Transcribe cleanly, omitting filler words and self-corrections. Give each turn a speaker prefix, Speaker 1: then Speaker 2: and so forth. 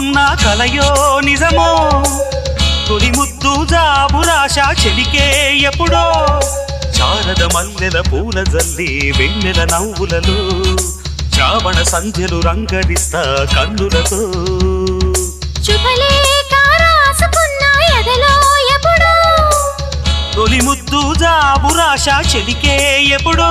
Speaker 1: అనుకున్న కలయో నిజమో తొలి ముద్దు జాబురాశ చెలికే ఎప్పుడో చారద మల్లెల పూల జల్లి వెన్నెల నవ్వులలో శ్రావణ సంధ్యలు రంగరిస్తా కన్నులతో తొలి ముద్దు జాబురాశ చెలికే ఎప్పుడో